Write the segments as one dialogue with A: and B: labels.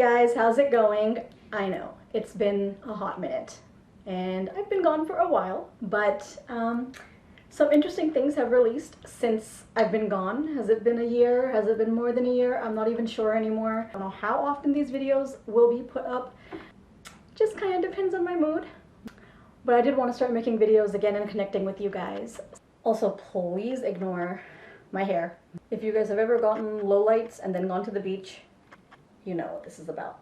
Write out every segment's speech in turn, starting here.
A: guys, how's it going? I know, it's been a hot minute and I've been gone for a while, but some interesting things have released since I've been gone. Has it been a year? Has it been more than a year? I'm not even sure anymore. I don't know how often these videos will be put up. Just kind of depends on my mood. But I did want to start making videos again and connecting with you guys. Also, please ignore my hair. If you guys have ever gotten lowlights and then gone to the beach, you know what this is about.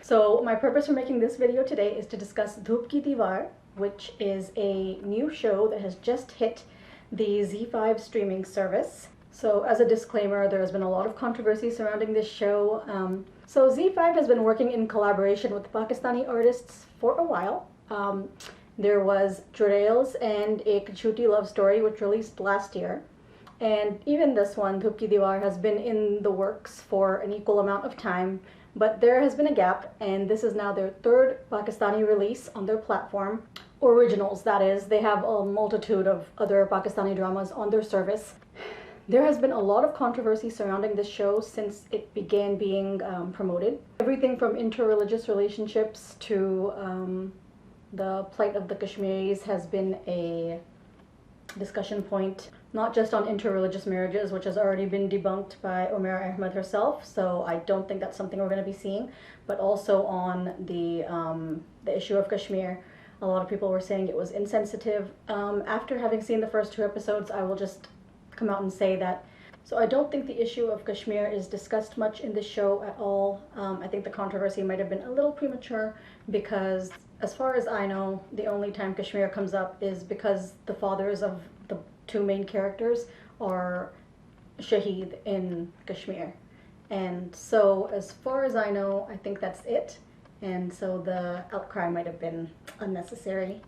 A: So my purpose for making this video today is to discuss Dhoop Ki Deewar, which is a new show that has just hit the Z5 streaming service. So as a disclaimer, there has been a lot of controversy surrounding this show. So Z5 has been working in collaboration with Pakistani artists for a while. There was Churails and a Kachuti Love Story, which released last year. And even this one, Dhoop Ki Deewar, has been in the works for an equal amount of time, but there has been a gap, and this is now their third Pakistani release on their platform. Originals, that is. They have a multitude of other Pakistani dramas on their service. There has been a lot of controversy surrounding this show since it began being promoted. Everything from interreligious relationships to the plight of the Kashmiris has been a discussion point, not just on interreligious marriages, which has already been debunked by Umera Ahmed herself, so I don't think that's something we're going to be seeing, but also on the issue of Kashmir. A lot of people were saying it was insensitive. After having seen the first 2 episodes, I will just come out and say that. So I don't think the issue of Kashmir is discussed much in this show at all. I think the controversy might have been a little premature because, as far as I know, the only time Kashmir comes up is because the fathers of the 2 main characters are shaheed in Kashmir. And so as far as I know, I think that's it. And so the outcry might have been unnecessary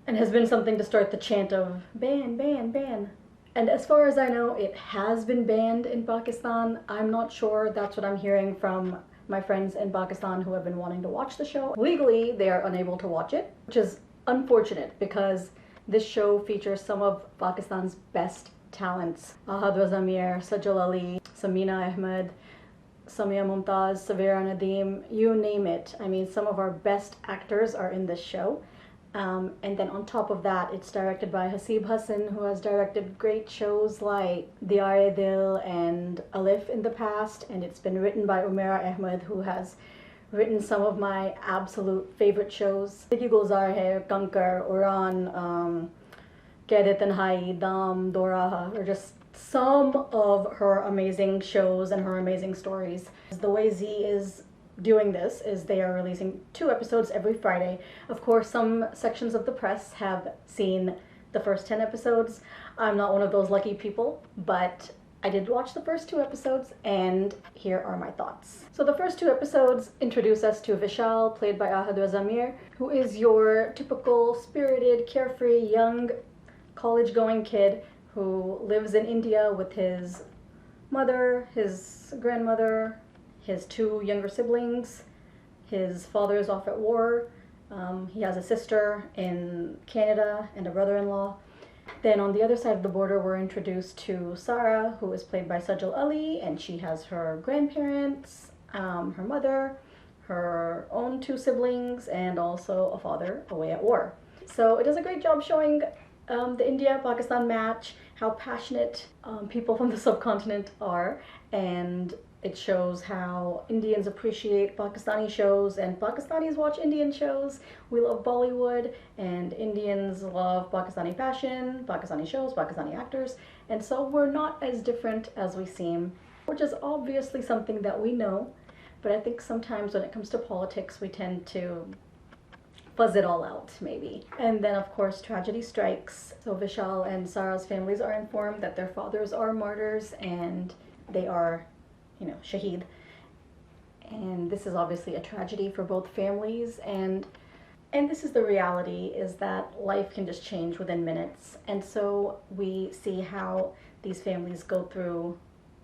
A: and has been something to start the chant of ban, ban, ban. And as far as I know, it has been banned in Pakistan. I'm not sure. That's what I'm hearing from my friends in Pakistan who have been wanting to watch the show. Legally, they are unable to watch it, which is unfortunate because this show features some of Pakistan's best talents. Ahad Raza Mir, Sajal Aly, Samina Ahmed, Samiya Mumtaz, Savera Nadeem, you name it. I mean, some of our best actors are in this show. And then on top of that, it's directed by Haseeb Hassan, who has directed great shows like Diyar Dil and Alif in the past, and it's been written by Umera Ahmed, who has written some of my absolute favorite shows. Diki Gulzar Hai, Kankar, Uran, Kaide Tanhai, Dam, Doraha, are just some of her amazing shows and her amazing stories. The way Z is doing this is they are releasing 2 episodes every Friday. Of course, some sections of the press have seen the first 10 episodes. I'm not one of those lucky people, but I did watch the first 2 episodes, and here are my thoughts. So the first 2 episodes introduce us to Vishal, played by Ahad Raza Mir, who is your typical spirited, carefree, young, college-going kid who lives in India with his mother, his grandmother, his 2 younger siblings. His father is off at war. He has a sister in Canada and a brother-in-law. Then on the other side of the border, we're introduced to Sarah, who is played by Sajal Aly, and she has her grandparents, her mother, her own 2 siblings, and also a father away at war. So it does a great job showing the India-Pakistan match, how passionate people from the subcontinent are, and it shows how Indians appreciate Pakistani shows and Pakistanis watch Indian shows. We love Bollywood and Indians love Pakistani fashion, Pakistani shows, Pakistani actors. And so we're not as different as we seem, which is obviously something that we know. But I think sometimes when it comes to politics, we tend to fuzz it all out, maybe. And then of course tragedy strikes. So Vishal and Sarah's families are informed that their fathers are martyrs and they are, you know, shaheed. And this is obviously a tragedy for both families, and this is the reality, is that life can just change within minutes. And so we see how these families go through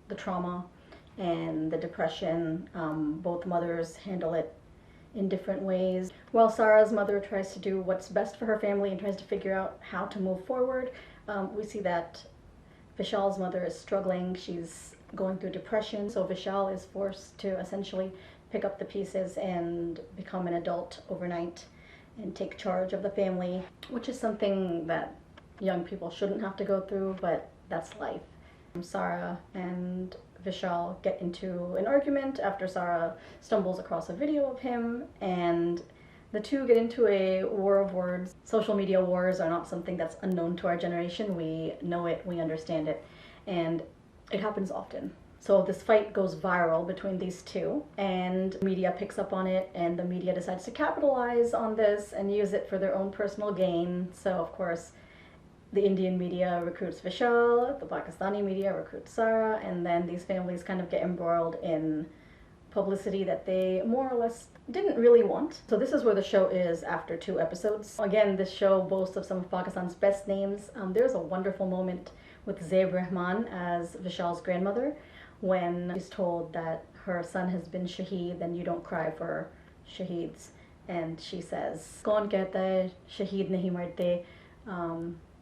A: the trauma and the depression. Both mothers handle it in different ways. While Sarah's mother tries to do what's best for her family and tries to figure out how to move forward, we see that Vishal's mother is struggling. She's going through depression, so Vishal is forced to essentially pick up the pieces and become an adult overnight and take charge of the family, which is something that young people shouldn't have to go through, but that's life. Sarah and Vishal get into an argument after Sarah stumbles across a video of him, and the two get into a war of words. Social media wars are not something that's unknown to our generation. We know it, we understand it, and it happens often. So this fight goes viral between these two, and media picks up on it, and the media decides to capitalize on this and use it for their own personal gain. So of course, the Indian media recruits Vishal, the Pakistani media recruits Sarah, and then these families kind of get embroiled in publicity that they more or less didn't really want. So this is where the show is after 2 episodes. Again, this show boasts of some of Pakistan's best names. There's a wonderful moment with Zaib Rehman as Vishal's grandmother when she's told that her son has been shaheed and you don't cry for shaheeds. And she says, "Kaun kehta hai shaheed nahi marte."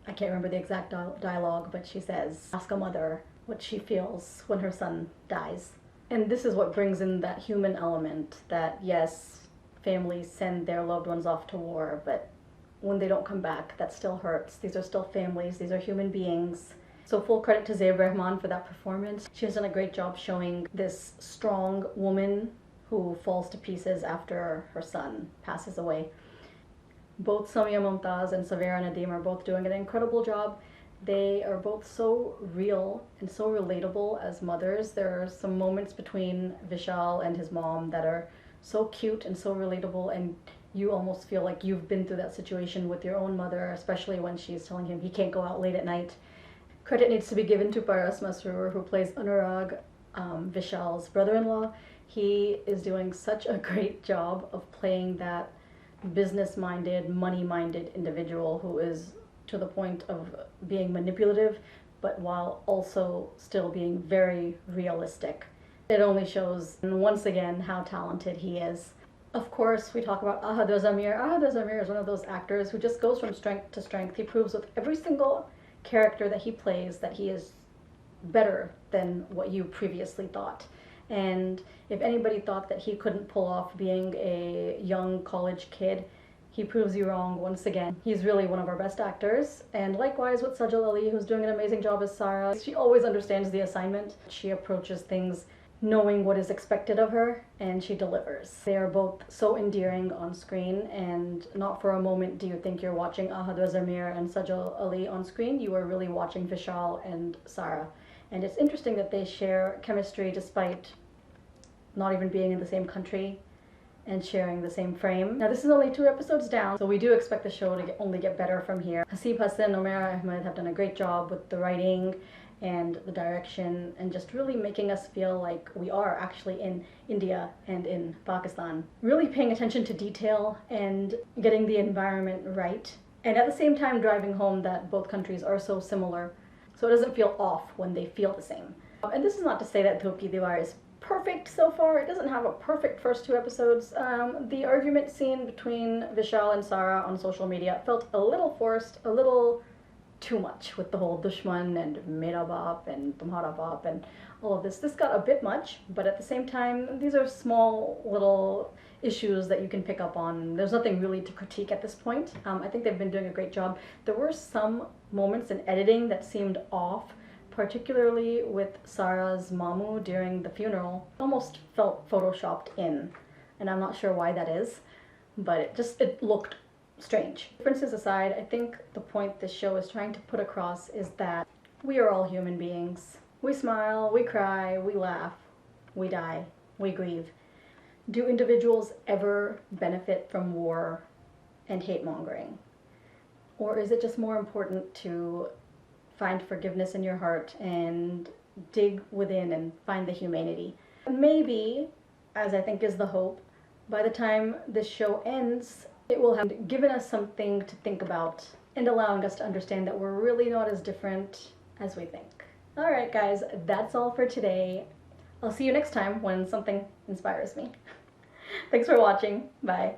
A: I can't remember the exact dialogue, but she says, ask a mother what she feels when her son dies. And this is what brings in that human element that, yes, families send their loved ones off to war, but when they don't come back, that still hurts. These are still families, these are human beings. So full credit to Zaib Rehman for that performance. She has done a great job showing this strong woman who falls to pieces after her son passes away. Both Samiya Mumtaz and Savera Nadeem are both doing an incredible job. They are both so real and so relatable as mothers. There are some moments between Vishal and his mom that are so cute and so relatable, and you almost feel like you've been through that situation with your own mother, especially when she's telling him he can't go out late at night. Credit needs to be given to Paras Masroor, who plays Anurag, Vishal's brother-in-law. He is doing such a great job of playing that business-minded, money-minded individual who is to the point of being manipulative, but while also still being very realistic. It only shows, once again, how talented he is. Of course, we talk about Ahad Raza Mir. Ahad Raza Mir is one of those actors who just goes from strength to strength. He proves with every single character that he plays that he is better than what you previously thought. And if anybody thought that he couldn't pull off being a young college kid, he proves you wrong once again. He's really one of our best actors. And likewise with Sajal Aly, who's doing an amazing job as Sarah. She always understands the assignment. She approaches things knowing what is expected of her, and she delivers. They are both so endearing on screen, and not for a moment do you think you're watching Ahad Raza Mir and Sajal Aly on screen. You are really watching Vishal and Sarah. And it's interesting that they share chemistry despite not even being in the same country and sharing the same frame. Now this is only 2 episodes down, so we do expect the show to only get better from here. Haseeb Hassan and Umera Ahmed have done a great job with the writing and the direction, and just really making us feel like we are actually in India and in Pakistan. Really paying attention to detail and getting the environment right, and at the same time driving home that both countries are so similar, so it doesn't feel off when they feel the same. And this is not to say that Dhoop Ki Deewar is perfect so far. It doesn't have a perfect first 2 episodes. The argument scene between Vishal and Sarah on social media felt a little forced, a little too much with the whole dushman and mera baap and tumhara baap and all of this. This got a bit much, but at the same time, these are small little issues that you can pick up on. There's nothing really to critique at this point. I think they've been doing a great job. There were some moments in editing that seemed off, particularly with Sarah's mamu during the funeral. Almost felt photoshopped in, and I'm not sure why that is, but it looked strange. Differences aside, I think the point this show is trying to put across is that we are all human beings. We smile, we cry, we laugh, we die, we grieve. Do individuals ever benefit from war and hate-mongering? Or is it just more important to find forgiveness in your heart and dig within and find the humanity? Maybe, as I think is the hope, by the time this show ends, it will have given us something to think about and allowing us to understand that we're really not as different as we think. Alright guys, that's all for today. I'll see you next time when something inspires me. Thanks for watching. Bye.